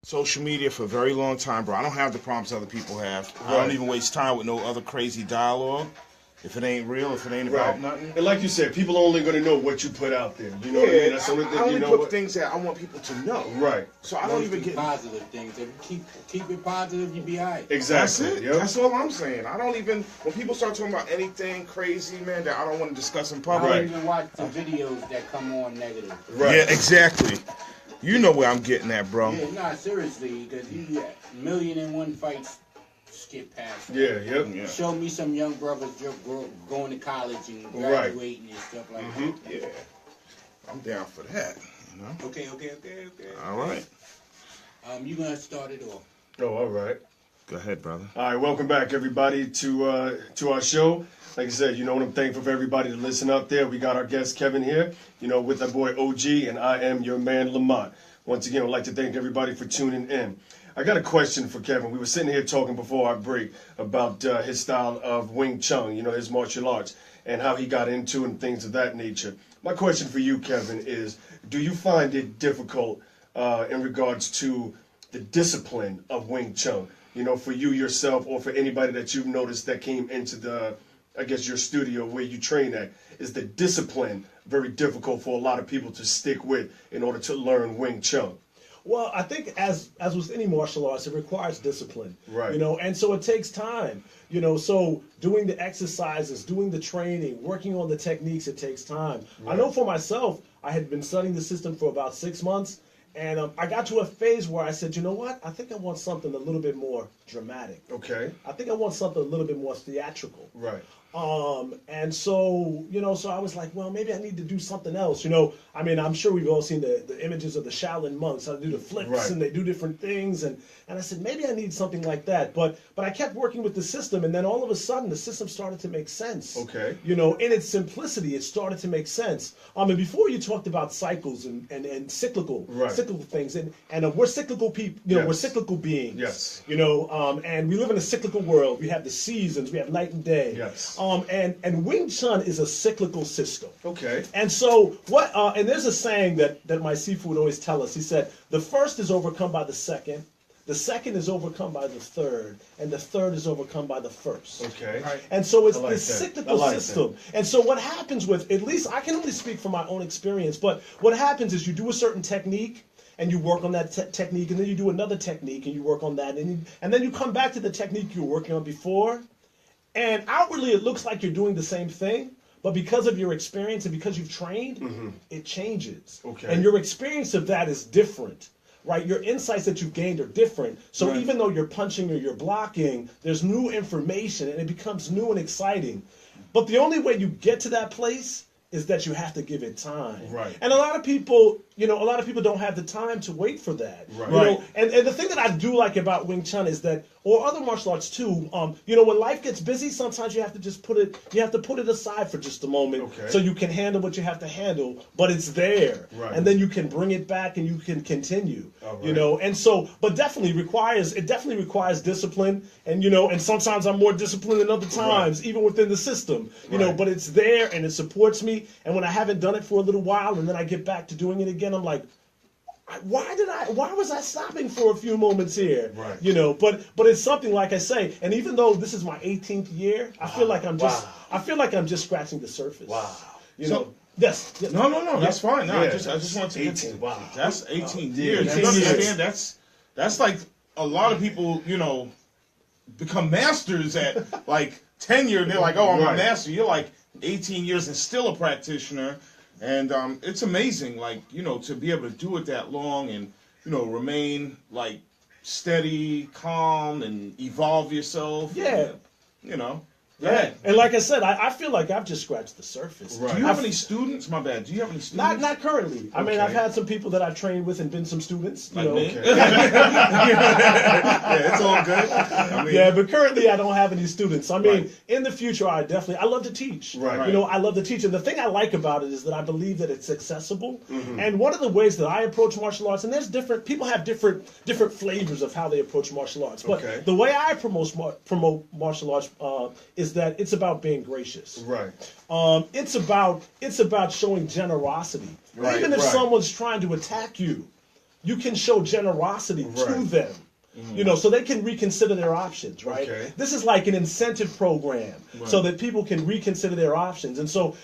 social media for a very long time, bro. I don't have the problems other people have. I don't even waste time with no other crazy dialogue. If it ain't real, if it ain't about nothing. And like you said, people are only going to know what you put out there. You know what I mean? That's the only thing, I only put things that I want people to know. Right. So I don't even get positive things. If you keep it positive, you be all right. Exactly. That's it. Yep. That's all I'm saying. I don't even, when people start talking about anything crazy, man, that I don't want to discuss in public. I don't even watch the videos that come on negative. Right. Yeah, exactly. You know where I'm getting at, bro. Yeah, nah, seriously, because you got 1,000,001 fights skip past. Yeah. Show me some young brothers going to college and graduating and stuff like that. Yeah. I'm down for that. You know? Okay. All right. You gonna start it off? Oh, all right. Go ahead, brother. All right, welcome back, everybody, to our show. Like I said, you know what, I'm thankful for everybody to listen out there. We got our guest Kevin here, you know, with our boy OG, and I am your man Lamont. Once again, I'd like to thank everybody for tuning in. I got a question for Kevin. We were sitting here talking before our break about his style of Wing Chun, you know, his martial arts, and how he got into it and things of that nature. My question for you, Kevin, is do you find it difficult in regards to the discipline of Wing Chun? You know, for you yourself or for anybody that you've noticed that came into the, I guess, your studio where you train at, is the discipline very difficult for a lot of people to stick with in order to learn Wing Chun? Well, I think as with any martial arts, it requires discipline, right? You know, and so it takes time, you know. So doing the exercises, doing the training, working on the techniques, it takes time. Right. I know for myself, I had been studying the system for about 6 months, and I got to a phase where I said, you know what? I think I want something a little bit more dramatic. Okay. I think I want something a little bit more theatrical. Right. And so, you know, so I was like, well, maybe I need to do something else. You know, I mean, I'm sure we've all seen the images of the Shaolin monks, how they do the flips and they do different things. And I said, maybe I need something like that. But I kept working with the system, and then all of a sudden the system started to make sense. Okay. You know, in its simplicity, it started to make sense. And before you talked about cycles and cyclical things, and we're cyclical people, you know, we're cyclical beings. Yes. You know, and we live in a cyclical world. We have the seasons, we have night and day. Yes. And Wing Chun is a cyclical system. Okay. And so what? And there's a saying that my Sifu would always tell us. He said, the first is overcome by the second is overcome by the third, and the third is overcome by the first. Okay. Right? And so it's this cyclical system. And so what happens with, at least I can only speak from my own experience, but what happens is you do a certain technique, and you work on that technique, and then you do another technique, and you work on that, and then you come back to the technique you were working on before, and outwardly it looks like you're doing the same thing, but because of your experience and because you've trained, it changes. Okay. And your experience of that is different, right? Your insights that you've gained are different. So even though you're punching or you're blocking, there's new information, and it becomes new and exciting. But the only way you get to that place is that you have to give it time. Right. And a lot of people don't have the time to wait for that. Right. You know, and the thing that I do like about Wing Chun is that, or other martial arts too, you know, when life gets busy, sometimes you have to just put it aside for just a moment, so you can handle what you have to handle, but it's there. Right. And then you can bring it back and you can continue. You know, and so, but definitely requires discipline, and you know, and sometimes I'm more disciplined than other times, even within the system. You know, but it's there and it supports me. And when I haven't done it for a little while and then I get back to doing it again, I'm like, why was I stopping for a few moments here? Right. You know, but it's something, like I say, and even though this is my 18th year, I feel like I'm just scratching the surface. Wow. You know. Yes. No, that's fine. No, I just want to 18. Wow. That's 18 years. 18 You understand? That's like a lot of people, you know, become masters at like tenure. They're like, oh, I'm a master. You're like 18 years and still a practitioner. And it's amazing, like, you know, to be able to do it that long and, you know, remain, like, steady, calm, and evolve yourself. Yeah. And, you know. Yeah. And like I said, I feel like I've just scratched the surface. Right. Do you have any students? My bad. Do you have any students? Not currently. I mean, I've had some people that I've trained with and been some students. You like know. Me? Yeah, it's all good. I mean, yeah, but currently I don't have any students. I mean, in the future, I love to teach. Right. You know, I love to teach. And the thing I like about it is that I believe that it's accessible. And one of the ways that I approach martial arts, and there's people have different flavors of how they approach martial arts. But the way I promote martial arts is that it's about being gracious. Right. It's about showing generosity. Even if someone's trying to attack you, you can show generosity to them. You know, so they can reconsider their options, right? Okay. This is like an incentive program, so that people can reconsider their options, and so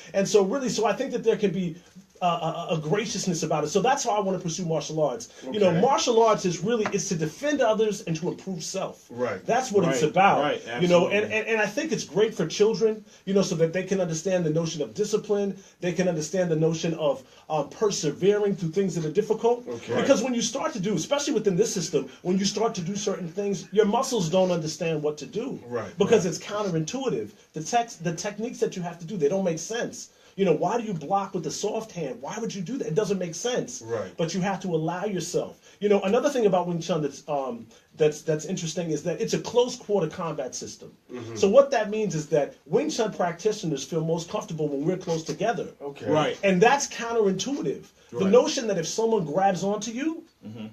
really, so I think that there can be a graciousness about it. So that's how I want to pursue martial arts. You know, martial arts is really to defend others and to improve self. Right. That's what it's about. Right. You know, Absolutely. and I think it's great for children. You know, so that they can understand the notion of discipline. They can understand the notion of persevering through things that are difficult. Okay. Because when you start to do, especially within this system, when you start to do certain things, your muscles don't understand what to do. Right. Because it's counterintuitive. The techniques that you have to do, they don't make sense. You know, why do you block with the soft hand? Why would you do that? It doesn't make sense. Right. But you have to allow yourself. You know, another thing about Wing Chun that's interesting is that it's a close quarter combat system. So what that means is that Wing Chun practitioners feel most comfortable when we're close together. Okay. Right. And that's counterintuitive. The Right. notion that if someone grabs onto you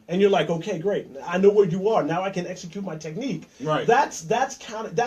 and you're like, okay, great, I know where you are, now I can execute my technique. Right. That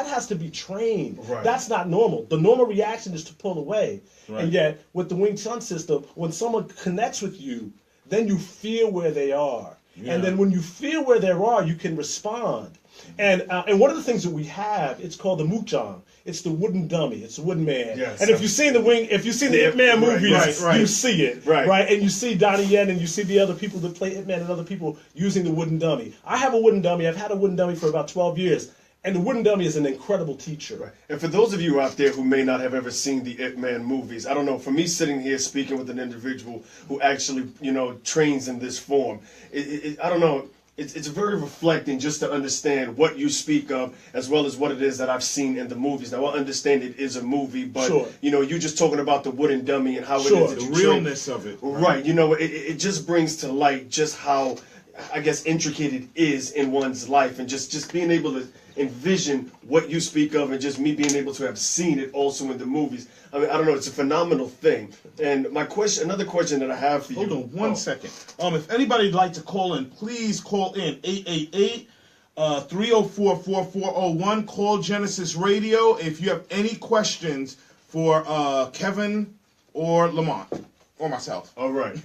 has to be trained. Right. That's not normal. The normal reaction is to pull away. Right. And yet, with the Wing Chun system, when someone connects with you, then you feel where they are. Yeah. And then when you feel where they are, you can respond. And one of the things that we have, it's called the mukjang. It's the wooden dummy. It's the wooden man. Yes. And if you've seen the Ip Man Right, movies, right. you see it. Right. And you see Donnie Yen and you see the other people that play Ip Man and other people using the wooden dummy. I have a wooden dummy. I've had a wooden dummy for about 12 years. And the wooden dummy is an incredible teacher. Right. And for those of you out there who may not have ever seen the Ip Man movies, I don't know, for me sitting here speaking with an individual who actually, you know, trains in this form, I don't know, it's very reflecting just to understand what you speak of as well as what it is that I've seen in the movies. Now, I understand it is a movie, but, Sure. you know, you just talking about the wooden dummy and how it Sure. is that The you train. realness of it. Right. You know, it just brings to light just how, I guess, intricate it is in one's life, and just being able to envision what you speak of, and just me being able to have seen it also in the movies. I mean, I don't know, it's a phenomenal thing. And another question that I have for you. Hold on one second. If anybody'd like to call in, please call in 888-304-4401. Call Genesis Radio if you have any questions for Kevin or Lamont or myself. All right.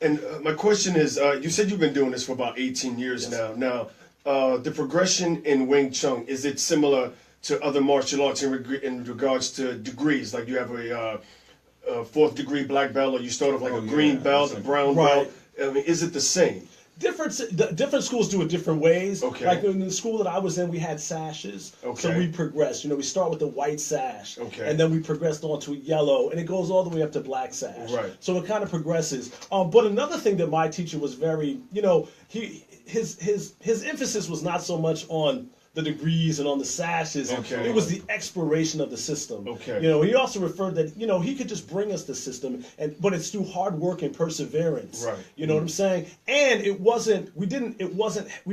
And my question is, you said you've been doing this for about 18 years now. Now, the progression in Wing Chun, is it similar to other martial arts in regards to degrees? Like you have a 4th degree black belt, or you start off like a green belt, a brown belt? I mean, is it the same? Different schools do it different ways. Okay. Like in the school that I was in, we had sashes. Okay. So we progressed. You know, we start with the white sash. Okay. And then we progressed on to yellow, and it goes all the way up to black sash. Right. So it kind of progresses. But another thing that my teacher was very, you know, his emphasis was not so much on the degrees and on the sashes. Okay. It was the exploration of the system. Okay. You know, he also referred that, you know, he could just bring us the system, but it's through hard work and perseverance. Right. You know what I'm saying? And we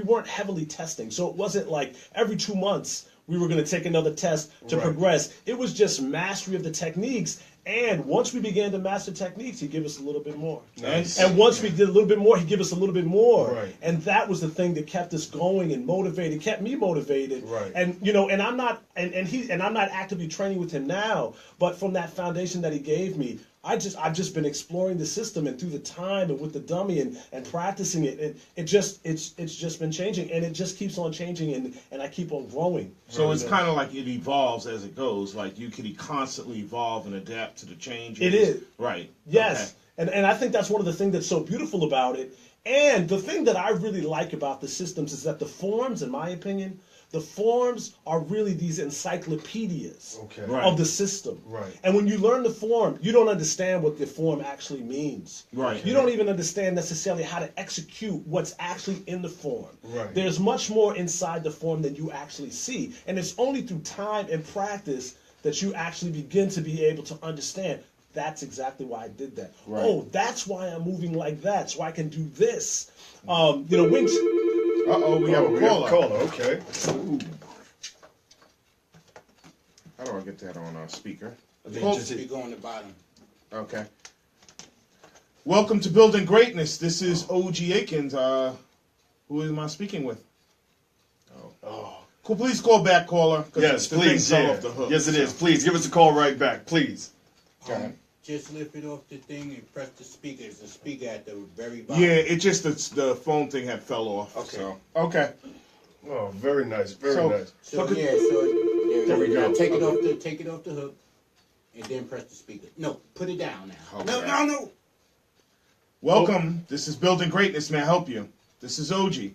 weren't heavily testing. So it wasn't like every 2 months we were going to take another test to progress. It was just mastery of the techniques. And once we began to master techniques, he'd give us a little bit more. Nice. And once we did a little bit more, he'd give us a little bit more. Right. And that was the thing that kept us going and motivated, kept me motivated. Right. And you know, and I'm not actively training with him now, but from that foundation that he gave me, I've just been exploring the system, and through the time and with the dummy and practicing it, and it's just been changing, and it just keeps on changing, and I keep on growing. So it's kind of like it evolves as it goes. Like you can constantly evolve and adapt to the changes. It is. Right. Yes. Okay. And I think that's one of the things that's so beautiful about it. And the thing that I really like about the systems is that the forms, in my opinion, the forms are really these encyclopedias of the system. Right. And when you learn the form, you don't understand what the form actually means. Right. You don't even understand necessarily how to execute what's actually in the form. Right. There's much more inside the form than you actually see. And it's only through time and practice that you actually begin to be able to understand. That's exactly why I did that. Right. Oh, that's why I'm moving like that, so I can do this. You know, Wing. We have a caller. Okay. Ooh. How do I get that on speaker? You go on the bottom. Okay. Welcome to Building Greatness. This is O.G. Akins. Who am I speaking with? Cool. Please call back, caller. Yes, the please. thing fell off the hook. Yes, it is. Please give us a call right back, please. Okay. just lift it off the thing and press the speaker. There's a speaker at the very bottom. Yeah, it just the phone thing had fell off. Okay. So okay. Oh, very nice, very nice. So There we go. Take it off the hook, and then press the speaker. No, put it down now. Okay. No. Welcome. This is Building Greatness. May I help you? This is OG.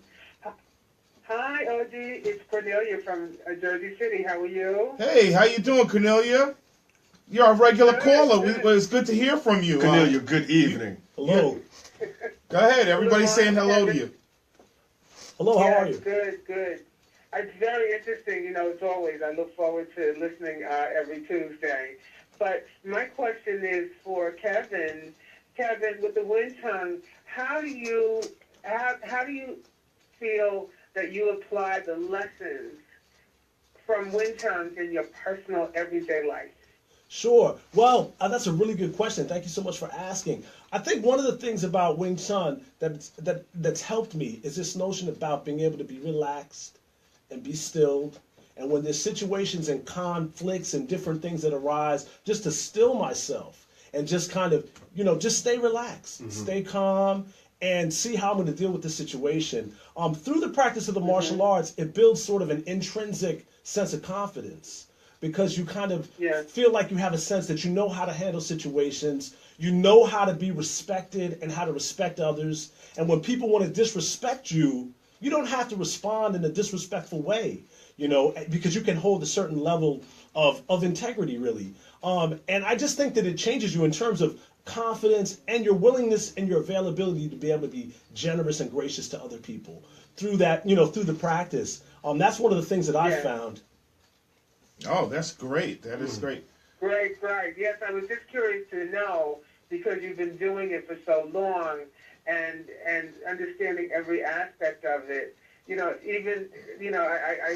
Hi, OG. It's Cornelia from Jersey City. How are you? Hey, how you doing, Cornelia? You're a regular caller. It's good to hear from you. Cornelia, good evening. Hello. Go ahead. Everybody's saying hello to you. Hello, how are you? Good. It's very interesting. As always, I look forward to listening every Tuesday. But my question is for Kevin. Kevin, with the Wing Chun, how do you feel that you apply the lessons from Wing Chun in your personal everyday life? Sure. Well, that's a really good question. Thank you so much for asking. I think one of the things about Wing Chun that's helped me is this notion about being able to be relaxed and be stilled. And when there's situations and conflicts and different things that arise, just to still myself and just kind of, just stay relaxed, stay calm, and see how I'm going to deal with the situation. Through the practice of the martial arts, it builds sort of an intrinsic sense of confidence, because you kind of feel like you have a sense that you know how to handle situations, you know how to be respected and how to respect others. And when people want to disrespect you, you don't have to respond in a disrespectful way, because you can hold a certain level of integrity, really. And I just think that it changes you in terms of confidence and your willingness and your availability to be able to be generous and gracious to other people through that, through the practice. That's one of the things that I found. Oh, that's great. That is great. Great. Yes, I was just curious to know, because you've been doing it for so long and understanding every aspect of it. I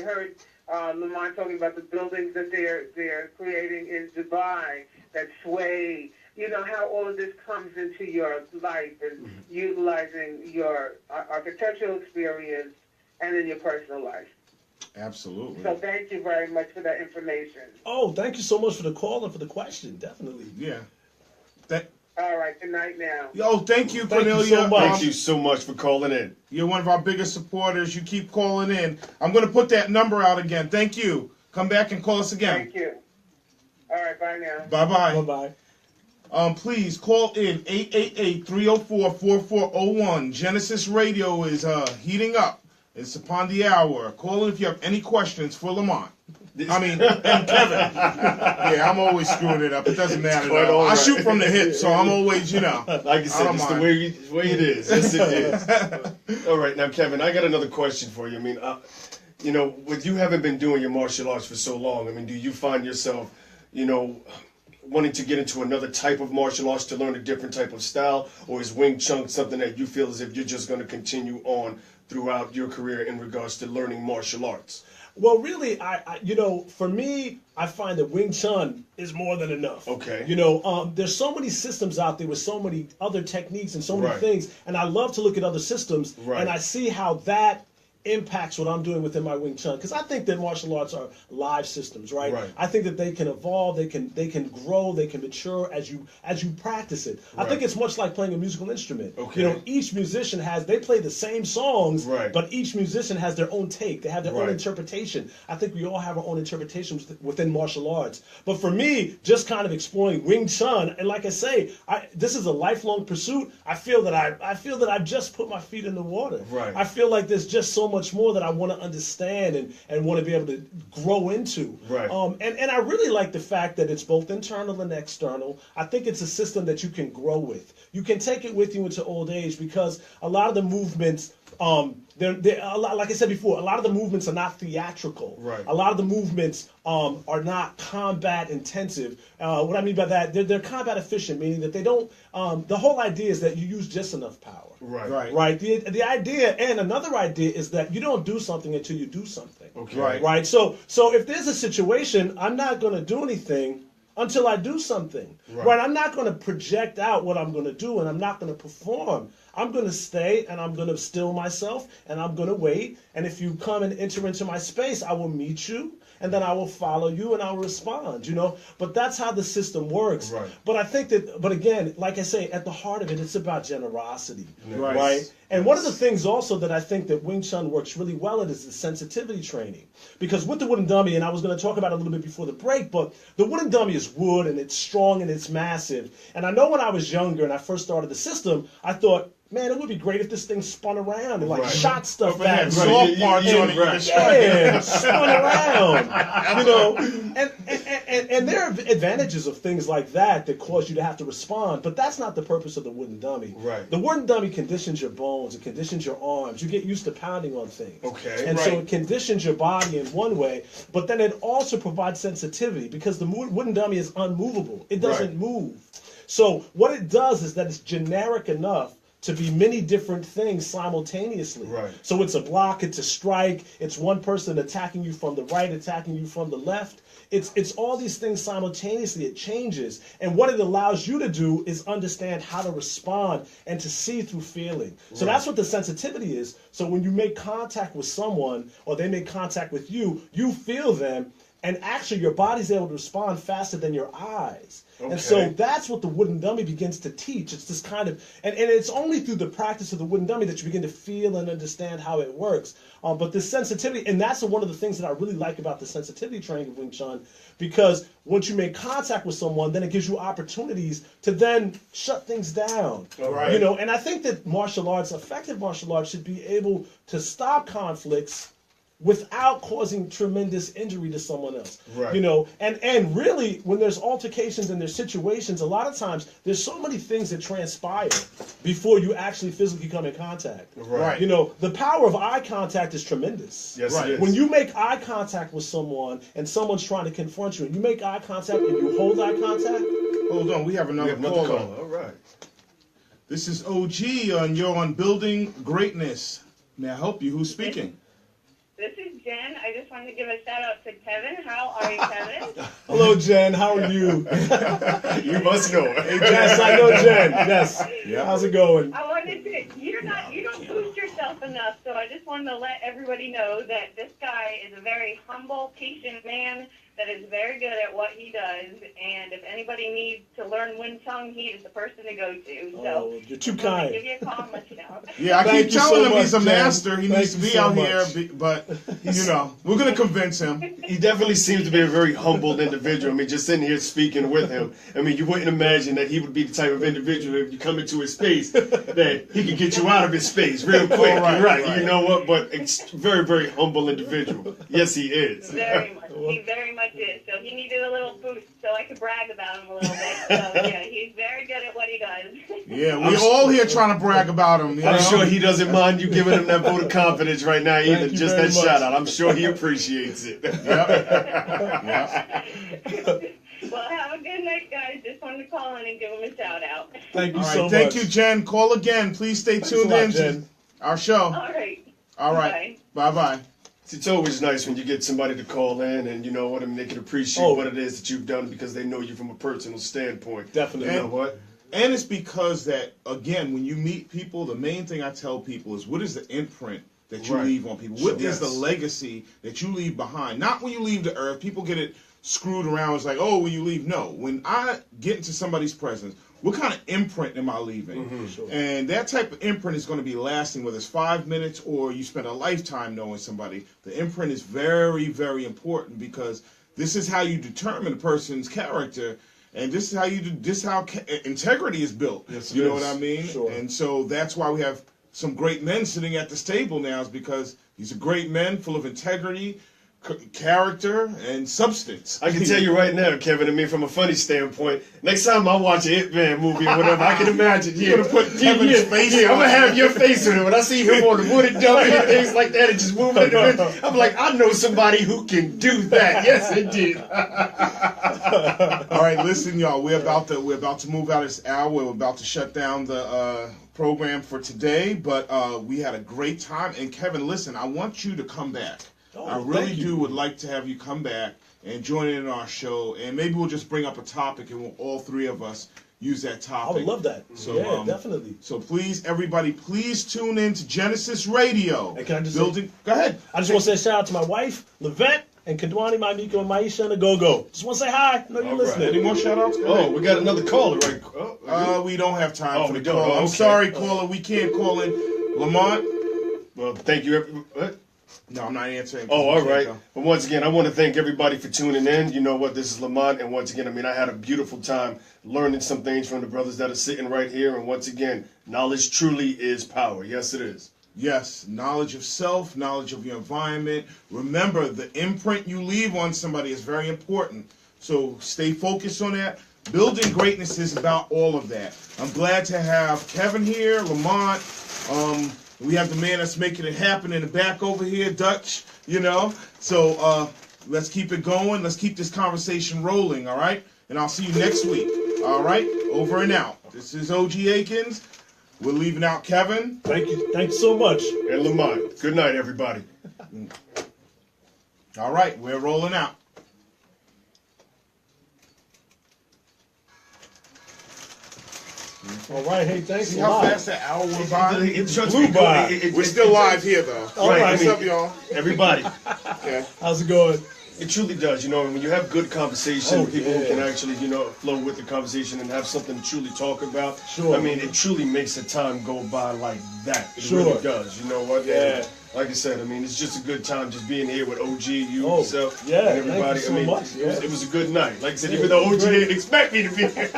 heard Lamont talking about the buildings that they're creating in Dubai that sway. How all of this comes into your life and utilizing your architectural experience and in your personal life. Absolutely. So thank you very much for that information. Oh, thank you so much for the call and for the question. Definitely. Yeah. All right. Good night now. Yo, thank you, Cornelia. You so much. Thank you so much for calling in. You're one of our biggest supporters. You keep calling in. I'm going to put that number out again. Thank you. Come back and call us again. Thank you. All right. Bye now. Bye-bye. Bye-bye. Please call in 888-304-4401. Genesis Radio is heating up. It's upon the hour. Call in if you have any questions for Lamont. And Kevin. Yeah, I'm always screwing it up. It doesn't matter. I shoot from the hip, so I'm always, Like I said, it's the way it is. Yes, it is. All right, now, Kevin, I got another question for you. With you having been doing your martial arts for so long, do you find yourself, wanting to get into another type of martial arts to learn a different type of style? Or is Wing Chun something that you feel as if you're just going to continue on throughout your career in regards to learning martial arts? Well, really, for me, I find that Wing Chun is more than enough. Okay. There's so many systems out there with so many other techniques and so many Right. things, and I love to look at other systems, Right. and I see how that impacts what I'm doing within my Wing Chun, because I think that martial arts are live systems, right? I think that they can evolve, they can grow, they can mature as you practice it. I think it's much like playing a musical instrument. Okay. Each musician they play the same songs, Right. but each musician has their own take. They have their own Right. interpretation. I think we all have our own interpretations within martial arts. But for me, just kind of exploring Wing Chun, and like I say, this is a lifelong pursuit. I feel that I've just put my feet in the water. Right. I feel like there's just so much more that I want to understand and want to be able to grow into. Right. And I really like the fact that it's both internal and external. I think it's a system that you can grow with. You can take it with you into old age, because a lot of the movements, like I said before, a lot of the movements are not theatrical. Right. A lot of the movements are not combat intensive. What I mean by that, they're combat efficient, meaning that they don't. The whole idea is that you use just enough power. Right. The idea, and another idea, is that you don't do something until you do something. Okay. Right. So if there's a situation, I'm not going to do anything until I do something. Right. I'm not going to project out what I'm going to do, and I'm not going to perform I'm going to stay and I'm going to still myself and I'm going to wait. And if you come and enter into my space, I will meet you. And then I will follow you and I'll respond, you know. But that's how the system works. Right. But I think that, but again, like I say, at the heart of it, it's about generosity, Right. right? And one of the things also that I think that Wing Chun works really well at is the sensitivity training. Because with the wooden dummy, and I was going to talk about it a little bit before the break, but the wooden dummy is wood and it's strong and it's massive. And I know when I was younger and I first started the system, I thought, man, it would be great if this thing spun around and like Right. shot stuff But had back. soft parts on it. right. Yeah, spun around, you know, and there are advantages of things like that that cause you to have to respond, but that's not the purpose of the wooden dummy. Right. The wooden dummy conditions your bones, it conditions your arms. You get used to pounding on things. Okay. And so Right. it conditions your body in one way, but then it also provides sensitivity because the wooden dummy is unmovable. It doesn't Right. move. So what it does is that it's generic enough to be many different things simultaneously. Right. So it's a block, it's a strike, it's one person attacking you from the right, attacking you from the left. It's all these things simultaneously. It changes. And what it allows you to do is understand how to respond and to see through feeling. So that's what the sensitivity is. So when you make contact with someone or they make contact with you, you feel them. And actually, your body's able to respond faster than your eyes. And so Okay. that's what the wooden dummy begins to teach. It's this kind of, and it's only through the practice of the wooden dummy that you begin to feel and understand how it works. But the sensitivity, and that's one of the things that I really like about the sensitivity training of Wing Chun, because once you make contact with someone, then it gives you opportunities to then shut things down. Right. You know, and I think that martial arts, effective martial arts, should be able to stop conflicts without causing tremendous injury to someone else. Right. You know, and really when there's altercations and there's situations, a lot of times there's so many things that transpire before you actually physically come in contact. Right. You know, the power of eye contact is tremendous. Yes, Right. it is. When you make eye contact with someone and someone's trying to confront you, and you make eye contact and you hold eye contact. Hold on, we have We another have another caller. caller. All right. This is OG, and you're on Building Greatness. May I help you? Who's speaking? This is Jen. I just wanted to give a shout out to Kevin. How are you, Kevin? Hello, Jen. How are you? You must know. Yes, I know Jen. Yes. Yeah. How's it going? I wanted to. You don't boost yourself enough, so I just wanted to let everybody know that this guy is a very humble, patient man that is very good at what he does. And if anybody needs to learn Wing Chun, he is the person to go to. So Oh, you're too I'm gonna kind. give you a call and let you know. Yeah, I Thank keep you telling so him much, he's a Jen. master. He Thank needs to you be so out much. here, but you know, we're gonna convince him. He definitely seems to be a very humble individual. I mean, just sitting here speaking with him, I mean, you wouldn't imagine that he would be the type of individual, if you come into his space, that he could get you out of his space real quick. Right, Right. right. You know what? But it's very, very humble individual. Yes, he is. Very much. He very much is. So he needed a little boost so I could brag about him a little bit. So yeah, he's very good at what he does. Yeah, we're all here trying to brag about him. You I'm know? sure he doesn't mind you giving him that vote of confidence right now either. Thank you Just very that much. shout out. I'm sure he appreciates it. Yeah. Well, have a good night, guys. Just wanted to call in and give him a shout out. Thank you All so right, much. thank you, Jen. Call again. Please stay Thanks a tuned lot, in to Jen. our show. All right. All right. Bye-bye. It's always nice when you get somebody to call in and you know what, I mean, they can appreciate what it is that you've done because they know you from a personal standpoint. Definitely. You know what? And it's because that, again, when you meet people, the main thing I tell people is what is the imprint that you Right. leave on people? What is Yes. the legacy that you leave behind? Not when you leave the earth. People get it screwed around. It's like, oh, when you leave. No. When I get into somebody's presence, what kind of imprint am I leaving? Sure. And that type of imprint is going to be lasting, whether it's 5 minutes or you spend a lifetime knowing somebody. The imprint is very, very important because this is how you determine a person's character. And this is how integrity is built. Yes, it you know is. what I mean? Sure. And so that's why we have some great men sitting at this table now, is because these are great men full of integrity, character, and substance. I can tell you right now, Kevin, I mean, from a funny standpoint, next time I watch a Hitman movie or whatever, I can imagine, You're gonna put Kevin's face I'm on going to it. have your face on it. When I see him on the wooden dummy and things like that and just moving in the bit, I'm like, I know somebody who can do that. Yes, indeed. All right, listen, y'all. We're about to move out of this hour. We're about to shut down the program for today, but we had a great time. And Kevin, listen, I want you to come back. Oh, I really thank you. would like to have you come back and join in our show, and maybe we'll just bring up a topic, and all three of us, use that topic. I would love that. So, yeah, definitely. So please, everybody, please tune in to Genesis Radio. And can I just Go ahead. I just want to say a shout out to my wife, Levette, and Kadwani, my Miko, and Maisha, and the Go-Go. Just want to say hi. I know you're All listening. right. Any more shout outs? Oh, we got another caller, right? Oh, We don't have time for we the don't. call. Oh, I'm okay. sorry, caller. We can't call in. Lamont? well, thank you. What? No, I'm not answering. Oh, all We can't right. go. But once again, I want to thank everybody for tuning in. You know what? This is Lamont, and once again, I mean, I had a beautiful time learning some things from the brothers that are sitting right here. And once again, knowledge truly is power. Yes, it is. Yes, knowledge of self, knowledge of your environment. Remember, the imprint you leave on somebody is very important. So stay focused on that. Building greatness is about all of that. I'm glad to have Kevin here, Lamont. We have the man that's making it happen in the back over here, Dutch, you know. So let's keep it going. Let's keep this conversation rolling, all right? And I'll see you next week, all right? Over and out. This is OG Akins. We're leaving out Kevin. Thank you. Thank you so much. And Lamont. Good night, everybody. All right, we're rolling out. All right. Hey, thanks See a how lot. fast that hour went by? Flew by. We're still live here, though. All right. What's up, y'all? Everybody. Okay. How's it going? It truly does, you know, when you have good conversation, Oh, people who yeah. can actually, you know, flow with the conversation and have something to truly talk about. Sure. I mean, it truly makes the time go by like that. It Sure. really does. You know what? Yeah. And like I said, I mean, it's just a good time just being here with OG, you, Oh, yourself, yeah, and thank everybody. you so I mean, much, yeah. it was a good night. Like I said, Yeah, even though OG great. didn't expect me to be here. Hey,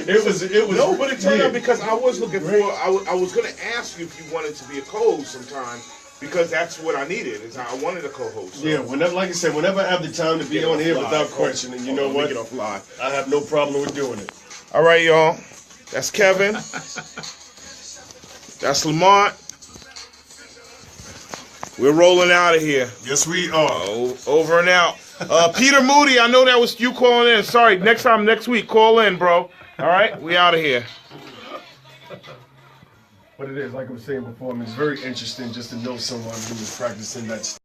it was no, but it turned yeah. out because I was looking for. I was going to ask you if you wanted to be a co-host sometime because that's what I needed. Is I wanted a co-host. So. Yeah, whenever, like I said, whenever I have the time to be Get on off here live. without questioning, you know Hold on, what? Get off live. I have no problem with doing it. All right, y'all. That's Kevin. That's Lamont. We're rolling out of here. Yes, we are. Over and out. Peter Moody, I know that was you calling in. Sorry, next week, call in, bro. All right, we out of here. But it is, like I was saying before, I mean, it's very interesting just to know someone who is practicing that.